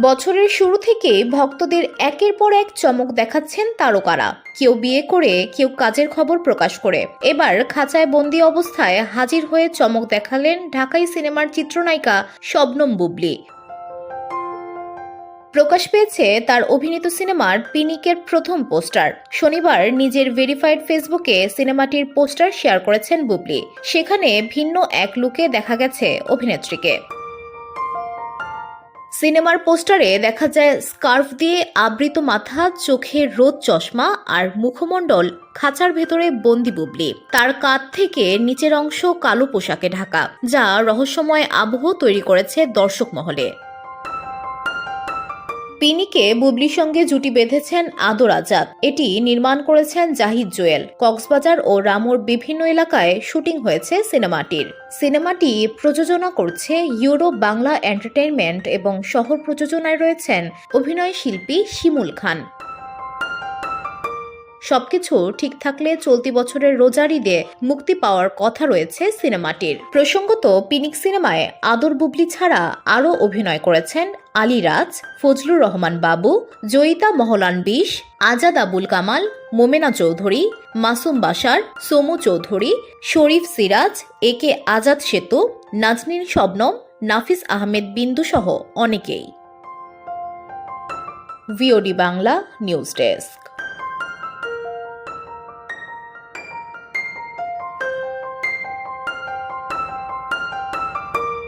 বছরের শুরু থেকে ভক্তদের একের পর এক চমক দেখাচ্ছেন তারকারা। কেউ বিয়ে করে, কেউ কাজের খবর প্রকাশ করে। এবার খাঁচায় বন্দি অবস্থায় হাজির হয়ে চমক দেখালেন ঢাকাই সিনেমার চিত্রনায়িকা শবনম বুবলী। প্রকাশ পেয়েছে তার অভিনীত সিনেমার পিনিকের প্রথম পোস্টার। শনিবার নিজের ভেরিফাইড ফেসবুকে সিনেমাটির পোস্টার শেয়ার করেছেন বুবলী। সেখানে ভিন্ন এক লুকে দেখা গেছে অভিনেত্রীকে। সিনেমার পোস্টারে দেখা যায় স্কার্ফ দিয়ে আবৃত মাথা, চোখে রোদ চশমা আর মুখমণ্ডল খাঁচার ভেতরে বন্দি বুবলী। তার কাঁধ থেকে নিচের অংশ কালো পোশাকে ঢাকা, যা রহস্যময় আবহ তৈরি করেছে দর্শক মহলে। পিনিকে বুবলির সঙ্গে জুটি বেঁধেছেন আদর আজাদ। এটি নির্মাণ করেছেন জাহিদ জুয়েল। কক্সবাজার ও রামুর বিভিন্ন এলাকায় শুটিং হয়েছে সিনেমাটি প্রযোজনা করছে ইউরো বাংলা এন্টারটেইনমেন্ট এবং শহর প্রযোজনায় রয়েছেন অভিনয় শিল্পী শিমুল খান। সবকিছু ঠিক থাকলে চলতি বছরের রোজার ঈদে মুক্তি পাওয়ার কথা রয়েছে সিনেমাটির। প্রসঙ্গত, পিনিক সিনেমায় আদর বুবলী ছাড়া আরও অভিনয় করেছেন আলী রাজ, ফজলুর রহমান বাবু, জয়িতা মহলান বিশ, আজাদ আবুল কামাল, মোমেনা চৌধুরী, মাসুম বাশার, সোমু চৌধুরী, শরীফ সিরাজ, একে আজাদ সেতু, নাজনীন শবনম, নাফিস আহমেদ বিন্দু সহ অনেকেই। VOD Bangla news desk.